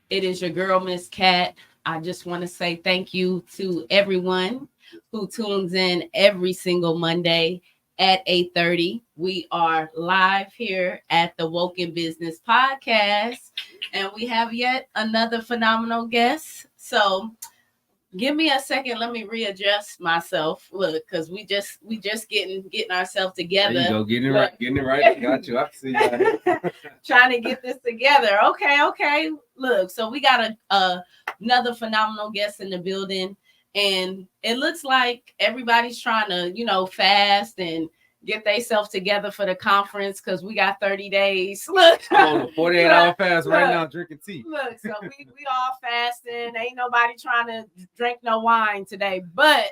It is your girl, Miss Cat. I just want to say thank you to everyone who tunes in every single Monday at 8:30. We are live here at the Woken Business Podcast, and we have yet another phenomenal guest. So give me a second. Let me readjust myself. Look, because we just getting ourselves together. There you go, getting it right. Got you. I see you. Trying to get this together. Okay. Look, so we got another phenomenal guest in the building, and it looks like everybody's trying to fast and get themselves together for the conference because we got 30 days. Look, I'm on a 48-hour fast right now, drinking tea. Look, so we all fasting. Ain't nobody trying to drink no wine today, but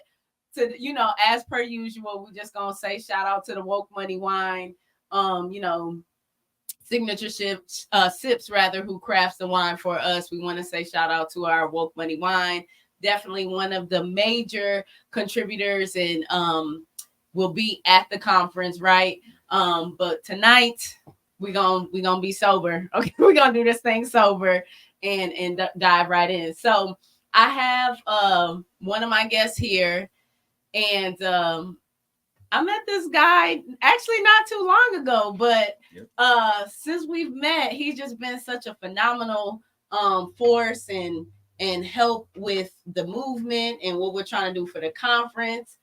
as per usual, we just gonna say shout out to the Woke Money Wine, signature sips rather, who crafts the wine for us. We want to say shout out to our Woke Money Wine. Definitely one of the major contributors and will be at the conference, right? But tonight we're gonna be sober. Okay, we're gonna do this thing sober and dive right in. So I have one of my guests here, and I met this guy actually not too long ago, but since we've met, he's just been such a phenomenal force and help with the movement and what we're trying to do for the conference.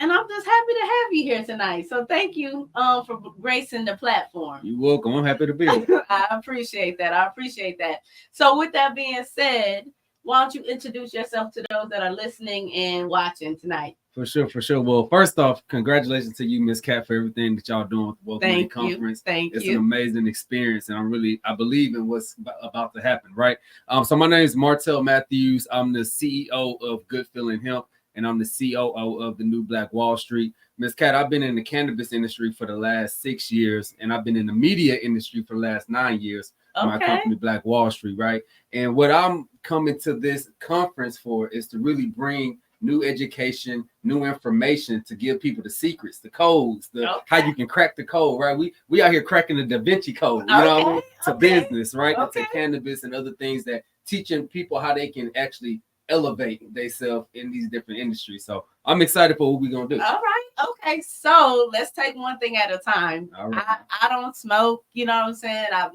And I'm just happy to have you here tonight. So thank you for gracing the platform. You're welcome. I'm happy to be here. I appreciate that. So with that being said, why don't you introduce yourself to those that are listening and watching tonight? For sure. Well, first off, congratulations to you, Miss Cat, for everything that y'all doing with the Woke Money Conference. Thank you. It's an amazing experience, and I believe in what's about to happen, right? So my name is Martell Matthews. I'm the CEO of Good Feeling Hemp, and I'm the COO of the New Black Wall Street. Miss Cat, I've been in the cannabis industry for the last 6 years, and I've been in the media industry for the last 9 years. Okay. My company, Black Wall Street, right? And what I'm coming to this conference for is to really bring new education, new information to give people the secrets, the codes, how you can crack the code, right? We out here cracking the Da Vinci Code, you know what I mean? To business, right? To cannabis and other things, that teaching people how they can actually elevate themselves in these different industries. So I'm excited for what we're gonna do. All right. Okay. So let's take one thing at a time. All right. I don't smoke, you know what I'm saying? I've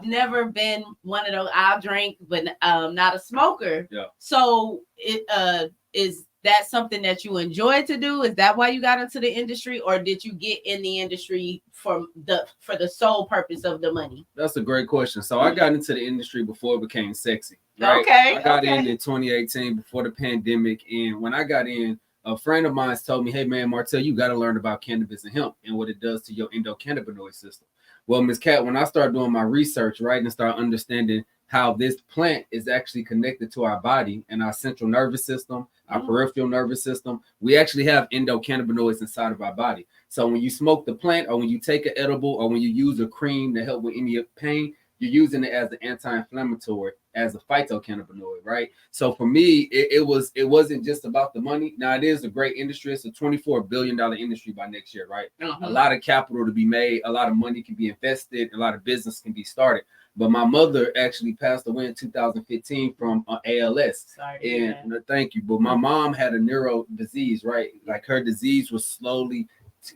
never been one of those. I'll drink, but not a smoker. Yeah. So is that something that you enjoy to do? Is that why you got into the industry, or did you get in the industry for the sole purpose of the money? That's a great question. So I got into the industry before it became sexy. Right? Okay. I got in 2018 before the pandemic, and when I got in, a friend of mine told me, "Hey man, Martell, you got to learn about cannabis and hemp and what it does to your endocannabinoid system." Well, Ms. Cat, when I started doing my research, right, and start understanding how this plant is actually connected to our body and our central nervous system, our peripheral nervous system, we actually have endocannabinoids inside of our body. So when you smoke the plant, or when you take an edible, or when you use a cream to help with any pain, you're using it as an anti-inflammatory, as a phytocannabinoid, right? So for me, it wasn't just about the money. Now, it is a great industry. It's a $24 billion industry by next year, right? A lot of capital to be made, a lot of money can be invested, a lot of business can be started. But my mother actually passed away in 2015 from ALS. Sorry, thank you. But my mom had a neuro disease, right? Like her disease was slowly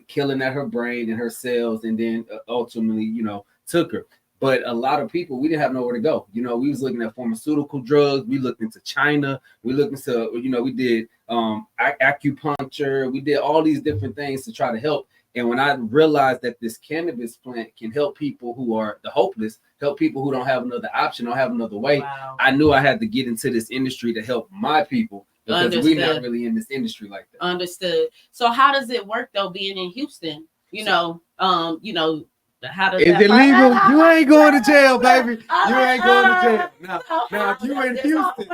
killing at her brain and her cells, and then ultimately, took her. But a lot of people, we didn't have nowhere to go. We was looking at pharmaceutical drugs. We looked into China. We looked into, we did acupuncture. We did all these different things to try to help. And when I realized that this cannabis plant can help people who are the hopeless, help people who don't have another option, don't have another way, I knew I had to get into this industry to help my people, because we're not really in this industry like that. Understood. So how does it work though, being in Houston? How does is it legal? You ain't going to jail, baby. You ain't going to jail. Now, if you in Houston,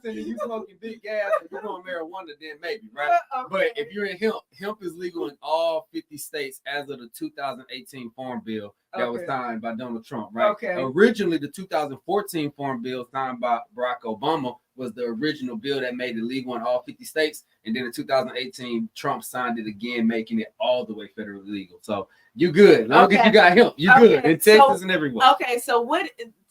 and you smoking big gas and you're doing marijuana, then maybe, right? But if you're in hemp is legal in all 50 states as of the 2018 Farm Bill that was signed by Donald Trump, right? Originally, the 2014 Farm Bill signed by Barack Obama was the original bill that made it legal in all 50 states. And then in 2018, Trump signed it again, making it all the way federally legal. So you good. As long as you got hemp, you good. In Texas and everywhere. Okay, so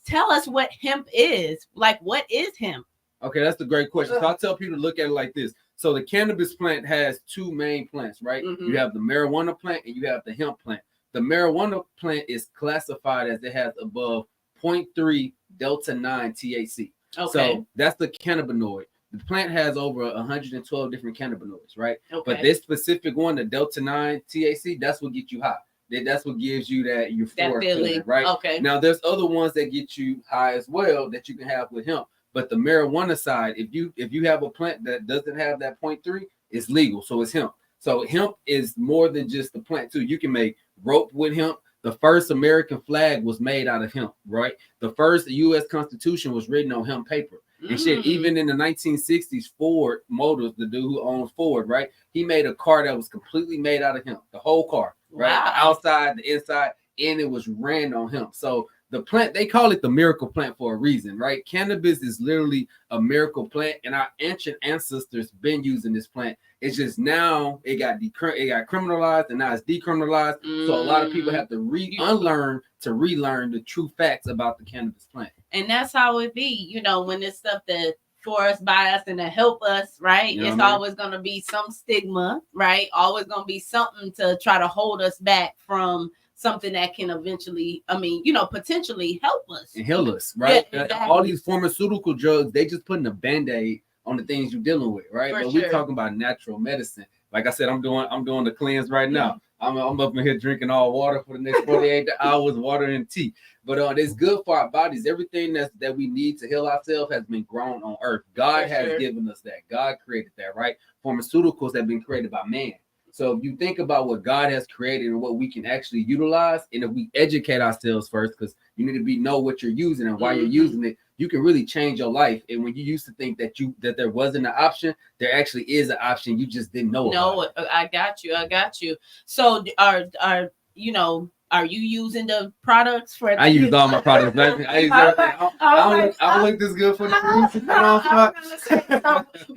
tell us what hemp is. Like, what is hemp? Okay, that's a great question. So I tell people to look at it like this. So the cannabis plant has two main plants, right? Mhm. You have the marijuana plant and you have the hemp plant. The marijuana plant is classified as it has above 0.3 delta 9 THC. Okay. So that's the cannabinoid. The plant has over 112 different cannabinoids, right? Okay. But this specific one, the delta 9 THC, that's what gets you high. That's what gives you that euphoric feeling, right? Okay. Now there's other ones that get you high as well that you can have with hemp. But the marijuana side, if you have a plant that doesn't have that 0.3, it's legal. So it's hemp. So hemp is more than just the plant too. You can make rope with hemp. The first American flag was made out of hemp, right? The first U.S. Constitution was written on hemp paper. And shit, even in the 1960s, Ford Motors, the dude who owns Ford, right? He made a car that was completely made out of hemp, the whole car, right? Wow. The outside, the inside, and it was ran on hemp. So the plant, they call it the miracle plant for a reason, right? Cannabis is literally a miracle plant, and our ancient ancestors been using this plant. It's just now it got criminalized, and now it's decriminalized. So a lot of people have to unlearn to relearn the true facts about the cannabis plant. And that's how it be, you know, when it's stuff that for us, by us, and to help us, right? It's always going to be some stigma, right? Always going to be something to try to hold us back from something that can eventually, potentially help us. And heal us, right? Yeah, exactly. All these pharmaceutical drugs, they just putting a Band-Aid on the things you're dealing with, right? For but sure. we're talking about natural medicine. Like I said, I'm doing the cleanse right now. I'm up in here drinking all water for the next 48 hours, water and tea. But it's good for our bodies. Everything that we need to heal ourselves has been grown on earth. God has given us that. God created that, right? Pharmaceuticals have been created by man. So if you think about what God has created and what we can actually utilize, and if we educate ourselves first, because you need to know what you're using and why you're using it, you can really change your life. And when you used to think that there wasn't an option, there actually is an option. You just didn't know about it. I got you. So are you using the products for? I use all my products. I use everything. I don't look this good for the food.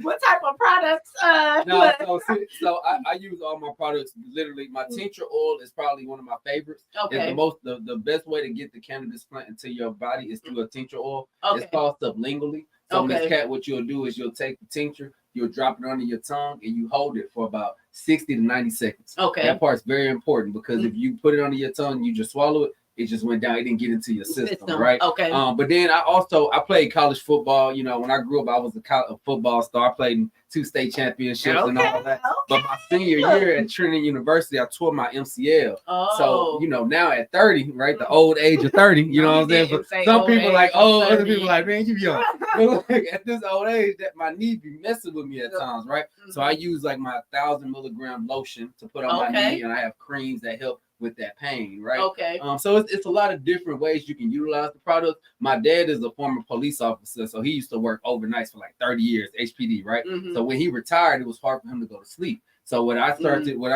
What type of products? So I use all my products. Literally, my tincture oil is probably one of my favorites. Okay. It's the best way to get the cannabis plant into your body is through a tincture oil. Okay. It's called sublingually. So Miss Cat, what you'll do is you'll take the tincture, you'll drop it under your tongue, and you hold it for about 60 to 90 seconds. Okay. That part's very important because if you put it under your tongue, you just swallow it, it just went down. It didn't get into your system, right? Okay. But then I played college football. You know, when I grew up, I was a football star. I played in 2 state championships and all that. But my senior year at Trinity University, I tore my MCL. So, now at 30, right, the old age of 30, you know what I'm saying? But some people like, other people like, man, you young. But like, at this old age, that my knee be messing with me at times, right? So I use like my 1,000 milligram lotion to put on my knee, and I have creams that help with that pain, right? Okay. So it's a lot of different ways you can utilize the product. My dad is a former police officer, so he used to work overnights for like 30 years, HPD, right? So when he retired, it was hard for him to go to sleep. So what I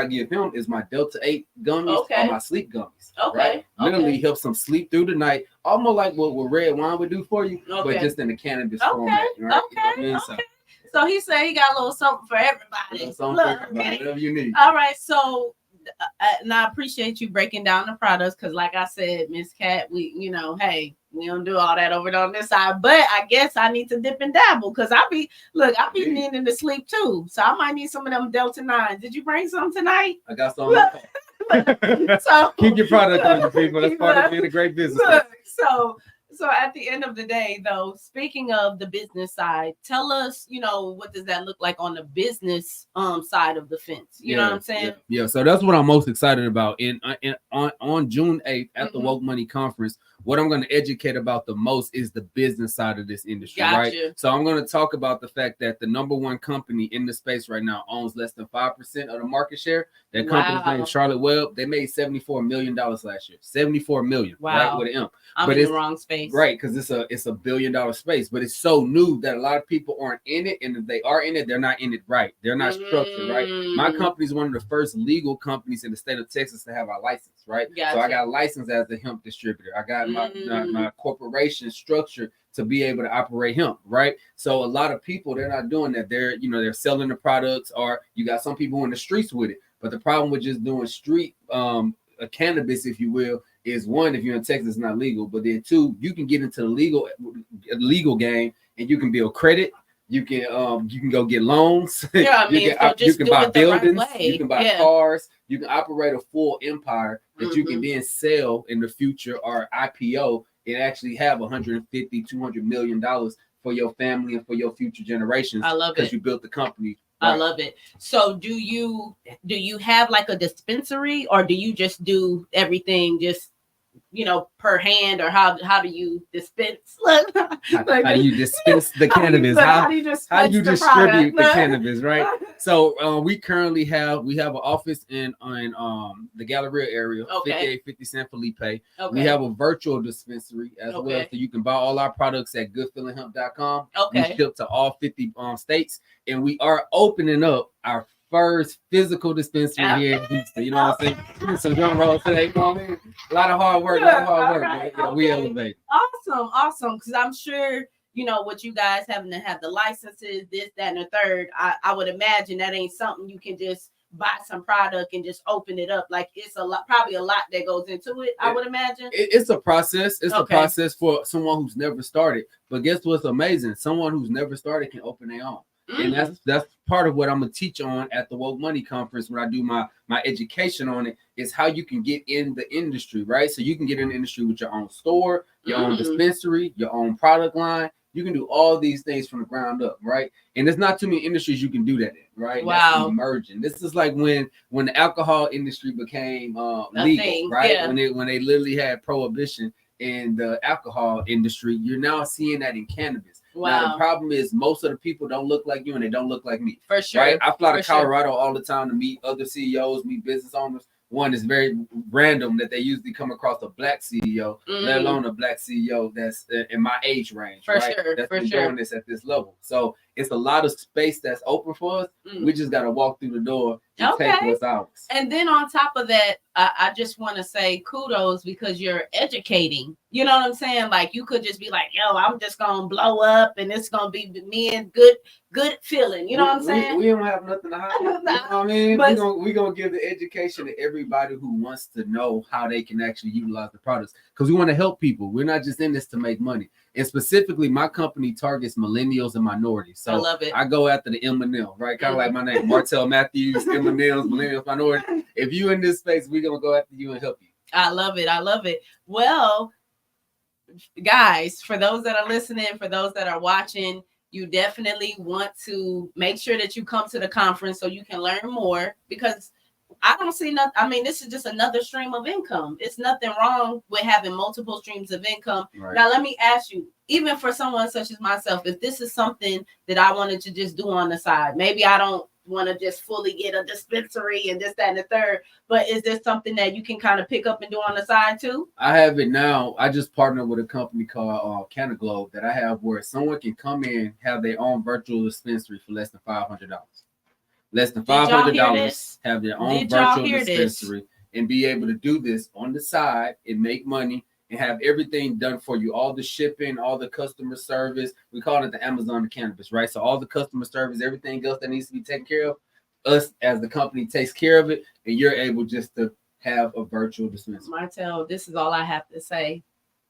give him is my Delta 8 gummies or my sleep gummies. Right? Literally helps him sleep through the night, almost like what red wine would do for you, but just in the cannabis format. Right? So he said he got a little something for everybody. Whatever you need. All right, so and I appreciate you breaking down the products because, like I said, Miss Cat, we don't do all that over on this side. But I guess I need to dip and dabble because I be needing to sleep too. So I might need some of them Delta 9. Did you bring some tonight? I got some. So keep your product on the people. That's part of being a great business. So at the end of the day, though, speaking of the business side, tell us, what does that look like on the business side of the fence? You know what I'm saying? Yeah. So that's what I'm most excited about. On June 8th at the Woke Money Conference, what I'm going to educate about the most is the business side of this industry, right? So I'm going to talk about the fact that the number one company in the space right now owns less than 5% of the market share. That company's named Charlotte Webb. They made $74 million last year. $74 million, right? With an M. I'm in the wrong space. Right, because it's a $1 billion space, but it's so new that a lot of people aren't in it, and if they are in it, they're not in it right. They're not structured right. My company is one of the first legal companies in the state of Texas to have our license, right? So I got licensed as a hemp distributor. I got my corporation structure to be able to operate hemp, right? So a lot of people, they're not doing that. They're selling the products, or you got some people in the streets with it. But the problem with just doing street cannabis, if you will, is one, if you're in Texas, it's not legal, but then two, you can get into the legal game and you can build credit. You can go get loans. Yeah, I mean, you can buy buildings. Right, you can buy cars. You can operate a full empire that you can then sell in the future or IPO and actually have $150, $200 million for your family and for your future generations. I love it because you built the company. Right. I love it. So do you have like a dispensary, or do you just do everything just per hand, or how do you dispense? How do you dispense the cannabis? How do you distribute the cannabis, right? So we currently have an office in the Galleria area, 5850 San Felipe. We have a virtual dispensary as well, so you can buy all our products at goodfeelinghemp.com. We ship to all 50 states, and we are opening up our first physical dispensary here in Houston. You know what I'm saying? Some drum rolls today. You know what I mean? A lot of hard work. Right. Yeah, we elevate. Awesome. Because I'm sure what you guys having to have the licenses, this, that, and the third. I would imagine that ain't something you can just buy some product and just open it up. Like, it's probably a lot that goes into it. I would imagine it's a process. It's a process for someone who's never started. But guess what's amazing? Someone who's never started can open their own. And that's part of what I'm gonna teach on at the Woke Money Conference when I do my education on it, is how you can get in the industry, right? So you can get in the industry with your own store, your own dispensary, your own product line. You can do all these things from the ground up, right? And there's not too many industries you can do that in, right? Wow. That's emerging. This is like when the alcohol industry became legal, right? Yeah. When they literally had prohibition in the alcohol industry, you're now seeing that in cannabis. Wow. Now, the problem is most of the people don't look like you and they don't look like me. For sure. Right? I fly to Colorado all the time to meet other CEOs, meet business owners. One is very random that they usually come across a black CEO, let alone a black CEO that's in my age range. For sure. That's been doing this at this level. So it's a lot of space that's open for us. We just got to walk through the door and take what's ours. And then on top of that, I just want to say kudos, because you're educating. You know what I'm saying? Like, you could just be like, yo, I'm just going to blow up and it's going to be me and good feeling. You know what I'm saying? We don't have nothing to hide. You know what I mean? We're going to give the education to everybody who wants to know how they can actually utilize the products, because we want to help people. We're not just in this to make money. And specifically, my company targets millennials and minorities. So I love it. I go after the M&M, right? Kind of like my name, Martell Matthews, M&Ms, millennials, minorities. If you in this space, we're going to go after you and help you. I love it. Well, guys, for those that are listening, for those that are watching, you definitely want to make sure that you come to the conference so you can learn more, because I don't see nothing. I mean, this is just another stream of income. It's nothing wrong with having multiple streams of income. Right. Now, let me ask you, even for someone such as myself, if this is something that I wanted to just do on the side, maybe I don't want to just fully get a dispensary and this, that, and the third, but is this something that you can kind of pick up and do on the side too? I have it now. I just partnered with a company called Canaglobe that I have, where someone can come in, have their own virtual dispensary for less than $500. Less than $500, have their own virtual dispensary and be able to do this on the side and make money and have everything done for you. All the shipping, all the customer service. We call it the Amazon of cannabis, right? So all the customer service, everything else that needs to be taken care of, us as the company takes care of it, and you're able just to have a virtual dispensary. Martell, this is all I have to say.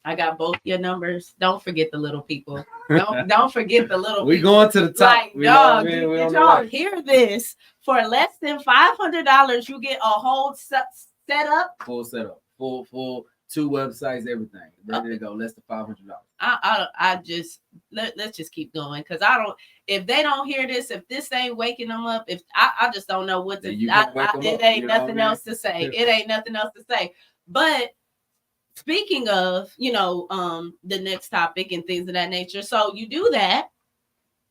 I got both your numbers. Don't forget the little people. Don't forget the little we people. Going to the top. Like, dog, did y'all hear this? For less than $500, you get a whole setup. Full setup. Full 2 websites, everything. Ready to go. Less than $500. Let's just keep going, because I don't. If they don't hear this, if this ain't waking them up, if I just don't know what to. It ain't nothing else to say. It ain't nothing else to say. But speaking of, the next topic and things of that nature. So you do that,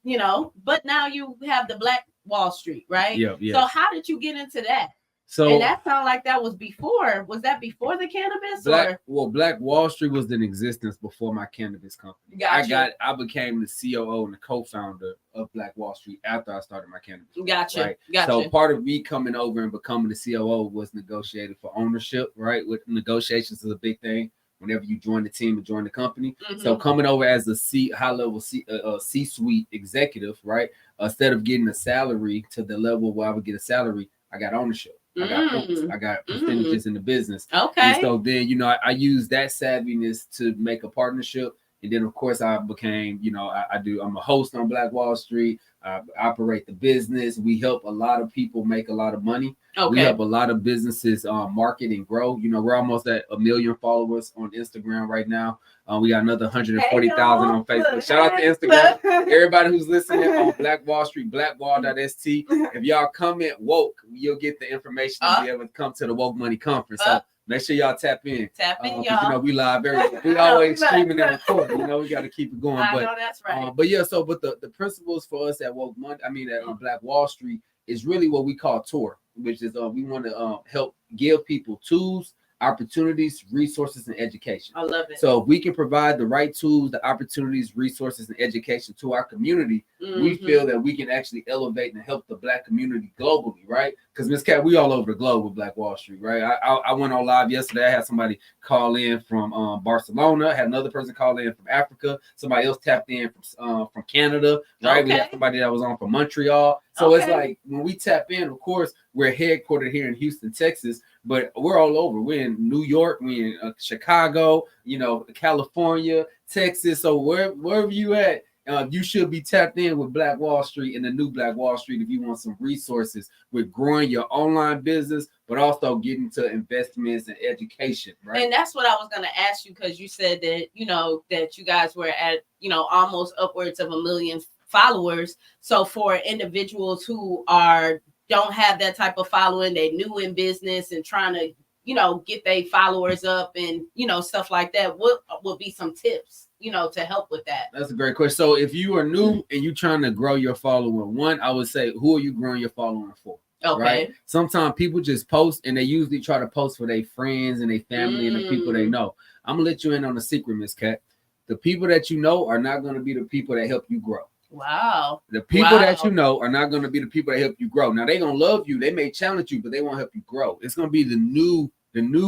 but now you have the Black Wall Street, right? Yeah. So how did you get into that? And that sounded like that was before. Was that before the cannabis? Black Wall Street was in existence before my cannabis company. Gotcha. I became the COO and the co-founder of Black Wall Street after I started my cannabis. Gotcha. Right? So part of me coming over and becoming the COO was negotiated for ownership, right? With negotiations is a big thing whenever you join the team and join the company. So coming over as a high-level C-suite executive, right? Instead of getting a salary to the level where I would get a salary, I got ownership. I got points. I got percentages in the business. Okay. And so then, you know, I use that savviness to make a partnership. And then, of course, I became, you know, I'm a host on Black Wall Street. I operate the business. We help a lot of people make a lot of money. Okay. We help a lot of businesses market and grow. You know, we're almost at 1 million followers on Instagram right now. We got another 140,000 on Facebook. Shout out to Instagram. Everybody who's listening on Black Wall Street, blackwall.st. If y'all comment woke, you'll get the information to be able to come to the Woke Money Conference. So make sure y'all tap in. Tap in, y'all. You know, we live we always streaming and recording. You know, we got to keep it going. I know that's right. But yeah, so but the principles for us at Woke Money, at Black Wall Street is really what we call tour, which is we want to help give people tools, opportunities, resources, and education. I love it. So if we can provide the right tools, the opportunities, resources, and education to our community, we feel that we can actually elevate and help the Black community globally, right? Because Ms. Cat, we all over the globe with Black Wall Street, right? I went on live yesterday. I had somebody call in from Barcelona. I had another person call in from Africa. Somebody else tapped in from Canada, right? Okay. We had somebody that was on from Montreal. So it's like when we tap in, of course, we're headquartered here in Houston, Texas, but we're all over. We're in New York, we're in Chicago, you know, California, Texas. So wherever you at, you should be tapped in with Black Wall Street and the new Black Wall Street if you want some resources with growing your online business, but also getting to investments and education, right? And that's what I was going to ask you, because you said that, you know, that you guys were at, you know, almost upwards of 1 million followers. So for individuals who don't have that type of following, they're new in business and trying to, you know, get their followers up and, you know, stuff like that, what would be some tips, you know, to help with that? That's a great question. So if you are new and you're trying to grow your following, one, I would say, who are you growing your following for? Okay. Right? Sometimes people just post, and they usually try to post for their friends and their family and the people they know. I'm gonna let you in on a secret, Miss Cat. The people that you know are not going to be the people that help you grow. Wow. The people that you know are not going to be the people that help you grow. Now, they're going to love you. They may challenge you, but they won't help you grow. It's going to be the new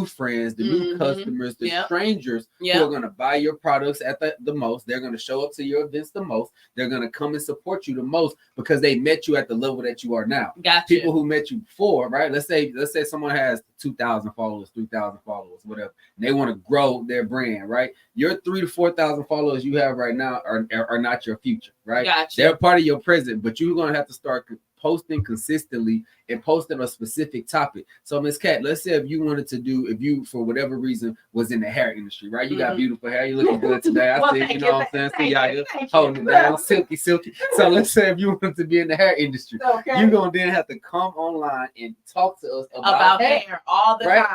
friends, the new customers, the strangers who are going to buy your products at the most. They're going to show up to your events the most. They're going to come and support you the most because they met you at the level that you are now. Gotcha. People who met you before, right? Let's say someone has 2,000 followers, 3,000 followers, whatever. And they want to grow their brand, right? Your 3,000 to 4,000 followers you have right now are not your future, right? Gotcha. They're part of your present, but you're going to have to start posting consistently and posting a specific topic. So Ms. Cat, let's say if you for whatever reason was in the hair industry, right? You got beautiful hair, you're looking good today. I see, you know what I'm saying? See y'all holding it down, silky. So let's say if you wanted to be in the hair industry, you're gonna then have to come online and talk to us about hair all the time.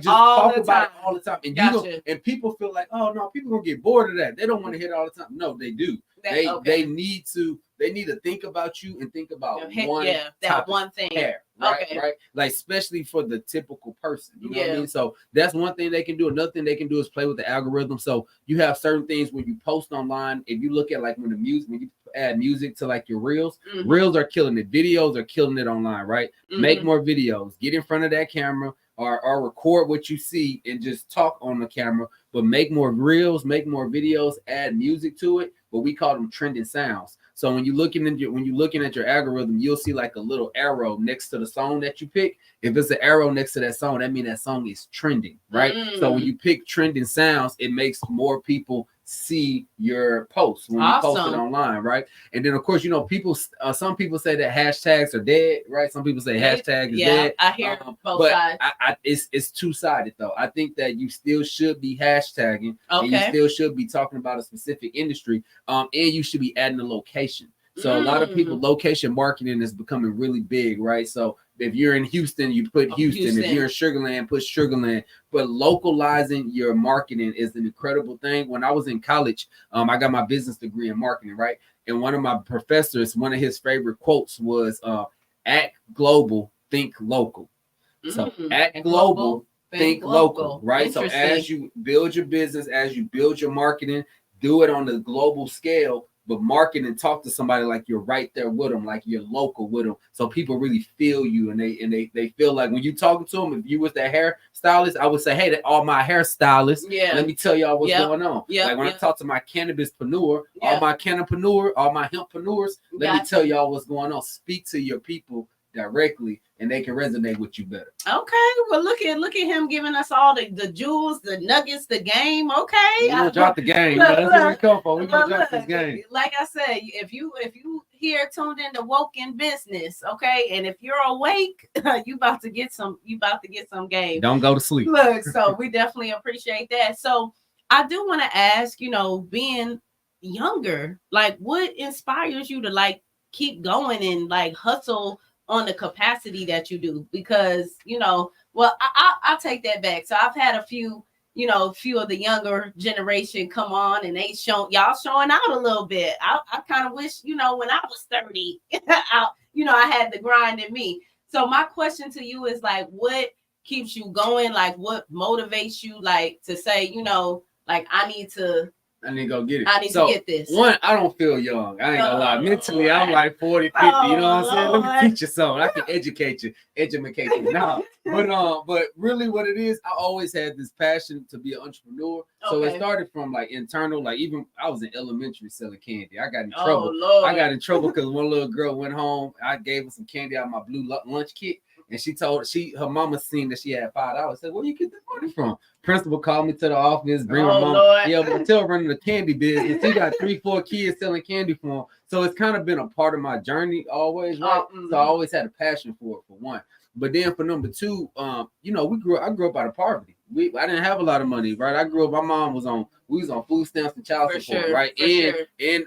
Talk about it all the time. And and people feel like, oh no, people gonna get bored of that. They don't want to hear it all the time. No, they do. They need to think about you and think about one thing. Hair, right? Like especially for the typical person. You know what I mean? So that's one thing they can do. Another thing they can do is play with the algorithm. So you have certain things when you post online. If you look at like when you add music to like your reels, reels are killing it. Videos are killing it online, right? Make more videos. Get in front of that camera. Or record what you see and just talk on the camera, but make more reels, make more videos, add music to it. But we call them trending sounds. So when you're looking at your algorithm, you'll see like a little arrow next to the song that you pick. If it's an arrow next to that song, that means that song is trending, right? So when you pick trending sounds, it makes more people see your post when you post it online, right? And then of course, you know, some people say that hashtags are dead, right? Some people say hashtag is dead. I hear both sides. It's two-sided though. I think that you still should be hashtagging and you still should be talking about a specific industry, and you should be adding a location. So a lot of people, location marketing is becoming really big, right? So if you're in Houston, you put Houston. If you're in Sugarland, put Sugarland. But localizing your marketing is an incredible thing. When I was in college, I got my business degree in marketing, right? And one of my professors, one of his favorite quotes was, act global, think local. So act global, think local, right? So as you build your business, as you build your marketing, do it on the global scale. But market and talk to somebody like you're right there with them, like you're local with them. So people really feel you, and they feel like when you talking to them, if you was the hair stylist, I would say, hey, all my hairstylists, let me tell y'all what's going on. Like when I talk to my cannabispreneur, all my hemppreneurs, let me tell y'all what's going on. Speak to your people directly, and they can resonate with you better. Okay, well look at him giving us all the jewels, the nuggets, the game. Okay, We're gonna drop the game. That's what we come for. We're gonna drop this game. Like I said, if you here tuned in to Woke in Business, okay, and if you're awake, you about to get some game. Don't go to sleep. Look, so we definitely appreciate that. So I do want to ask, being younger, like what inspires you to like keep going and like hustle on the capacity that you do? Because well, I'll take that back. So I've had a few of the younger generation come on, and y'all showing out a little bit. I kind of wish, when I was 30, I had the grind in me. So my question to you is like, what keeps you going? Like what motivates you like to say, like I need to go get it. I need to get this. One, I don't feel young. I ain't gonna lie. Mentally, I'm like 40, 50. You know what I'm saying? Let me teach you something. I can educate you. Nah, but really what it is, I always had this passion to be an entrepreneur. So it started from like internal, like even I was in elementary selling candy. I got in trouble. I got in trouble because one little girl went home. I gave her some candy out of my blue lunch kit. And she told her mama seen that she had $5. I said, where you get this money from? Principal called me to the office, bring my mom. Lord. Yeah, but tell her running the candy business. He got 3-4 kids selling candy for him. So it's kind of been a part of my journey always, right? So I always had a passion for it, for one. But then for number two, I grew up out of poverty. I didn't have a lot of money, right? I grew up, my mom was on food stamps and child support, right? And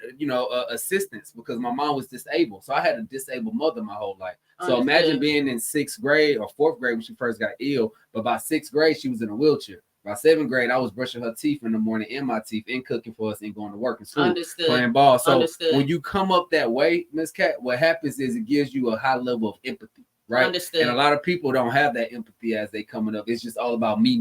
assistance because my mom was disabled. So I had a disabled mother my whole life. So imagine being in 6th grade or 4th grade when she first got ill, but by 6th grade, she was in a wheelchair. By 7th grade, I was brushing her teeth in the morning and my teeth and cooking for us and going to work and school, playing ball. So when you come up that way, Miss Cat, what happens is it gives you a high level of empathy. Right. And a lot of people don't have that empathy as they coming up. It's just all about me.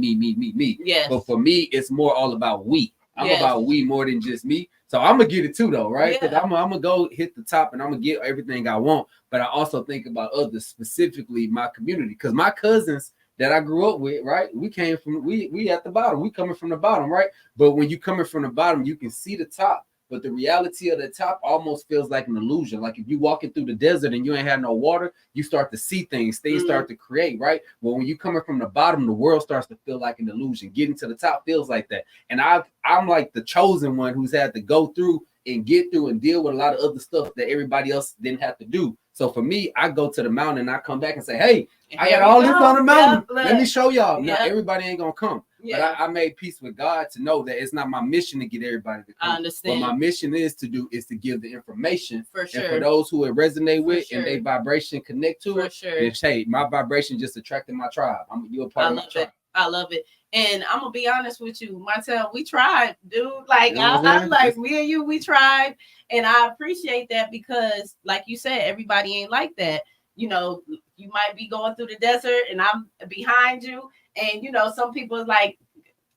Yes. But for me, it's more all about we. I'm about we more than just me. So I'm gonna get it too, though, right? Because I'm gonna go hit the top and I'm gonna get everything I want. But I also think about others, specifically my community, because my cousins that I grew up with, right? We came from we at the bottom. We coming from the bottom, right? But when you coming from the bottom, you can see the top. But the reality of the top almost feels like an illusion. Like if you walking through the desert and you ain't had no water, you start to see things start to create, right? Well, when you coming from the bottom, the world starts to feel like an illusion. Getting to the top feels like that. And I'm like the chosen one who's had to go through and get through and deal with a lot of other stuff that everybody else didn't have to do. So for me, I go to the mountain and I come back and say, hey, I got all this on the mountain. Let me show y'all. Now everybody ain't gonna come. But I made peace with God to know that it's not my mission to get everybody to come. I understand. What my mission is to give the information. For sure. And for those who it resonate with and they vibration connect to it, then hey, my vibration just attracted my tribe. You're a part of my tribe. I love it. And I'm gonna be honest with you, Martell, we tried, dude. Like I'm like me and you, we tried. And I appreciate that because, like you said, everybody ain't like that. You might be going through the desert and I'm behind you. And, some people is like,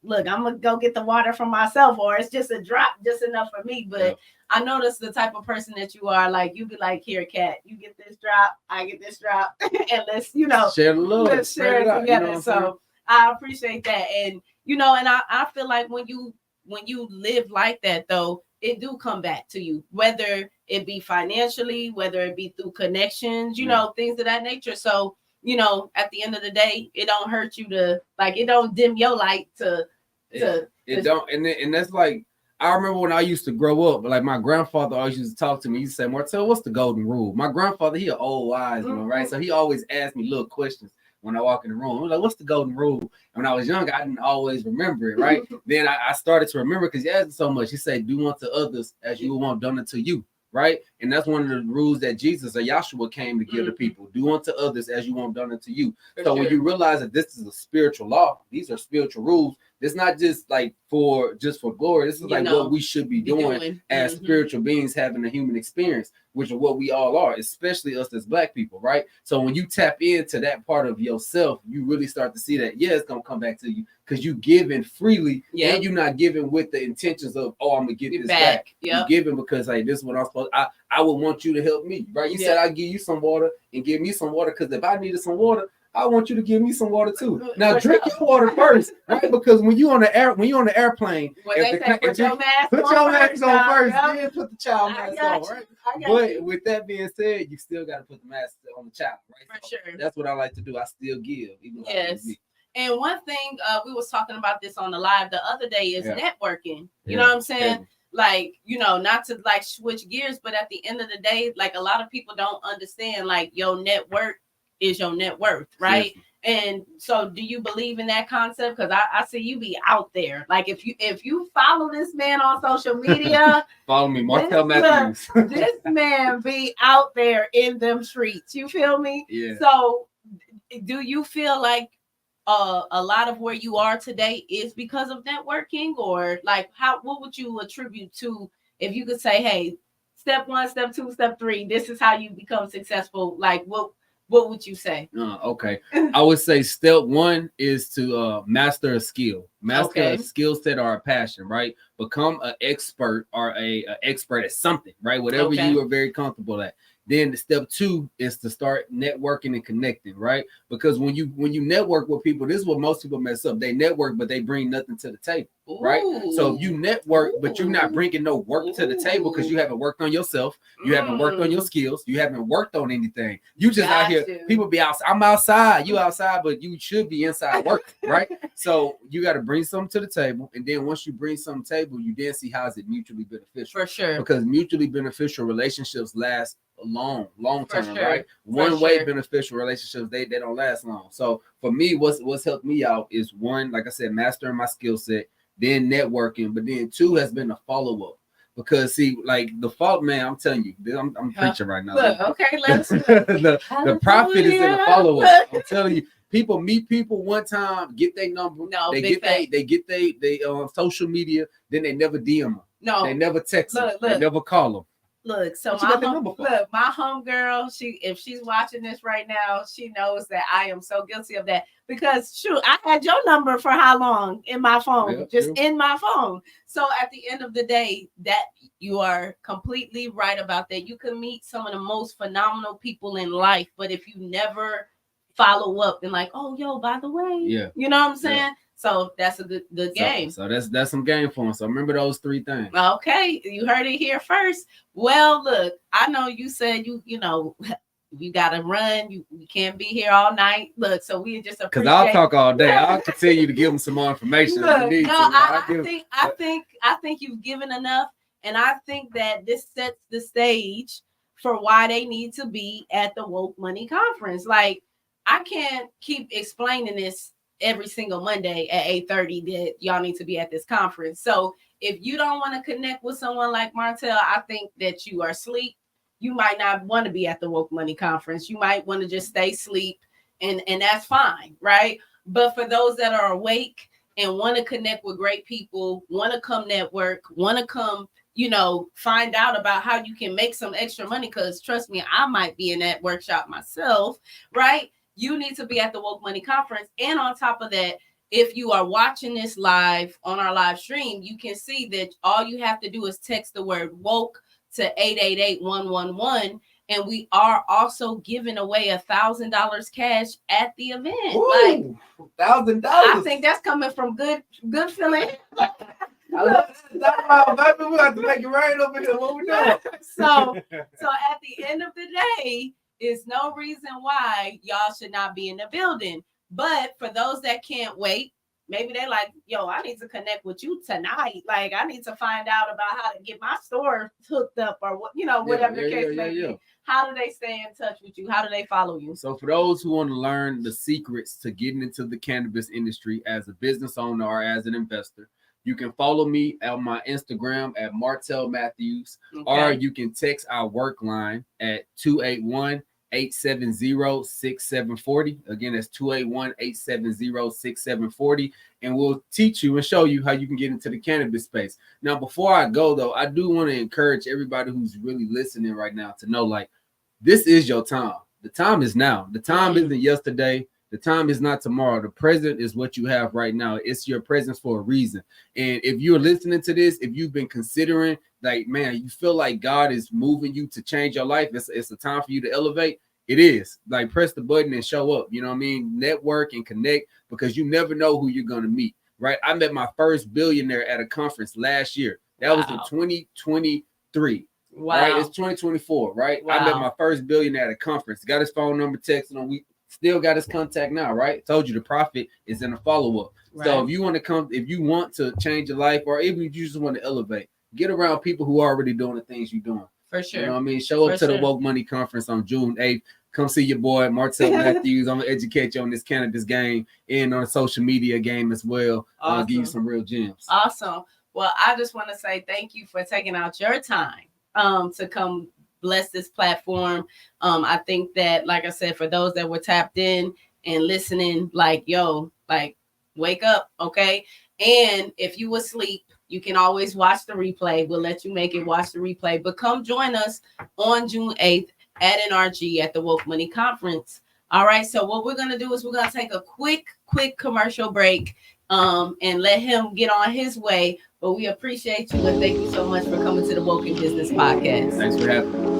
look, I'm going to go get the water for myself, or it's just a drop, just enough for me. But I noticed the type of person that you are. Like, you be like, here, Kat, you get this drop, I get this drop. And let's, share the love. Let's share it together. So I appreciate that. And, and I feel like when you live like that, though, it do come back to you, whether it be financially, whether it be through connections, things of that nature. So, at the end of the day, it don't hurt you to it don't dim your light it don't. And that's like, I remember when I used to grow up, like my grandfather always used to talk to me. He used to say, Martell, what's the golden rule? My grandfather, he an old wise one, right? So he always asked me little questions when I walk in the room. I was like, what's the golden rule? And when I was younger, I didn't always remember it, right? Then I started to remember because he asked so much. He said, do unto others as you want done unto you, right? And that's one of the rules that Jesus or Yahshua came to give to people. Do unto others as you want done unto you. When you realize that this is a spiritual law, these are spiritual rules. It's not just like for glory. This is like what we should be doing as spiritual beings having a human experience, which is what we all are, especially us as Black people, right? So when you tap into that part of yourself, you really start to see that, it's going to come back to you because you giving freely and you're not giving with the intentions of, I'm going to get this back. You're giving because, hey, this is what I'm supposed I would want you to help me, right? You said I'll give you some water and give me some water because if I needed some water, I want you to give me some water too. Now drink your water first, right? Because when you on the airplane, put your mask on first, then put the child mask on, right? But with that being said, you still got to put the mask on the child, right? For sure. That's what I like to do. I still give, even yes. And one thing we was talking about this on the live the other day is networking. You know what I'm saying? Heavy. Like, you know, not to like switch gears, but at the end of the day, like a lot of people don't understand like your network is your net worth, right? Yes. And so do you believe in that concept? Because I see you be out there. Like if you follow this man on social media, follow me, Martell Matthews. This man be out there in them streets. You feel me? Yeah. So do you feel like a lot of where you are today is because of networking, or like what would you attribute to if you could say, hey, step 1, step 2, step 3, this is how you become successful? Like what would you say? Okay. I would say step 1 is to master a skill. Master a skill set or a passion, right? Become an expert or a expert at something, right? Whatever you are very comfortable at. Then step 2 is to start networking and connecting, right? Because when you network with people, this is what most people mess up. They network, but they bring nothing to the table, right? So if you network, but you're not bringing no work to the table because you haven't worked on yourself, you haven't worked on your skills, you haven't worked on anything. You just out here. People be outside. I'm outside. You outside, but you should be inside working, right? So you got to bring something to the table, and then once you bring something to the table, you then see how is it mutually beneficial. For sure. Because mutually beneficial relationships last long term, right? One way beneficial relationships, they don't last long. So for me, what's helped me out is 1, like I said, mastering my skill set, then networking, but then 2 has been a follow-up. Because see, like the fault, man, I'm telling you, I'm preaching right now. Look, okay, let's the profit is in the follow-up. I'm telling you, people meet people one time, get their number, they get they social media, then they never DM them. No, they never text them, they never call them. Look, so my homegirl, if she's watching this right now, she knows that I am so guilty of that. Because shoot, I had your number for how long in my phone, in my phone. So at the end of the day, that you are completely right about that. You can meet some of the most phenomenal people in life, but if you never follow up and like, oh, yo, by the way, you know what I'm saying? Yeah. So that's a good game. So that's some game for them. So remember those 3 things. Okay, you heard it here first. Well, look, I know you said you know you gotta run. You can't be here all night. Look, so we just because I'll talk all day. I'll continue to give them some more information. Look, I think you've given enough, and I think that this sets the stage for why they need to be at the Woke Money Conference. Like, I can't keep explaining this every single Monday at 8:30 that y'all need to be at this conference. So if you don't want to connect with someone like Martell, I think that you are asleep. You might not want to be at the Woke Money Conference. You might want to just stay asleep, and that's fine, right? But for those that are awake and want to connect with great people, want to come network, want to come, you know, find out about how you can make some extra money, because trust me, I might be in that workshop myself, right? You need to be at the Woke Money Conference. And on top of that, if you are watching this live on our live stream, you can see that all you have to do is text the word woke to 888-111. And we are also giving away $1,000 cash at the event. Ooh, like $1,000. I think that's coming from good feeling. I love that, baby. We have to make it rain over here. What we doing? So at the end of the day, is no reason why y'all should not be in the building. But for those that can't wait, maybe they like, yo, I need to connect with you tonight. Like, I need to find out about how to get my store hooked up, or what, you know, whatever the case may be. How do they stay in touch with you? How do they follow you? So for those who want to learn the secrets to getting into the cannabis industry as a business owner or as an investor, you can follow me on my Instagram at Martell Matthews, or you can text our work line at 281-870-6740. Again, that's 281-870-6740. And we'll teach you and show you how you can get into the cannabis space. Now, before I go, though, I do want to encourage everybody who's really listening right now to know, like, this is your time. The time is now. The time isn't yesterday. The time is not tomorrow. The present is what you have right now. It's your presence for a reason. And if you're listening to this, if you've been considering, like, man, you feel like God is moving you to change your life, it's a time for you to elevate. It is like press the button and show up. You know what I mean? Network and connect, because you never know who you're gonna meet. Right? I met my first billionaire at a conference last year. That was in 2023. Wow. All right, it's 2024. Right? Wow. I met my first billionaire at a conference. Got his phone number, texting him. We still got his contact now. Right? Told you the profit is in the follow up. Right. So if you want to change your life, or even if you just want to elevate, get around people who are already doing the things you're doing. For sure. You know what I mean? Show up to the Woke Money Conference on June 8th. Come see your boy, Martell Matthews. I'm going to educate you on this cannabis game and on the social media game as well. I'll give you some real gems. Awesome. Well, I just want to say thank you for taking out your time to come bless this platform. I think that, like I said, for those that were tapped in and listening, like, yo, like, wake up, okay? And if you asleep, you can always watch the replay. We'll let you make it watch the replay. But come join us on June 8th at NRG at the Woke Money Conference. All right. So what we're going to do is we're going to take a quick commercial break and let him get on his way. But we appreciate you and thank you so much for coming to the wokeNbusiness podcast. Thanks for having me.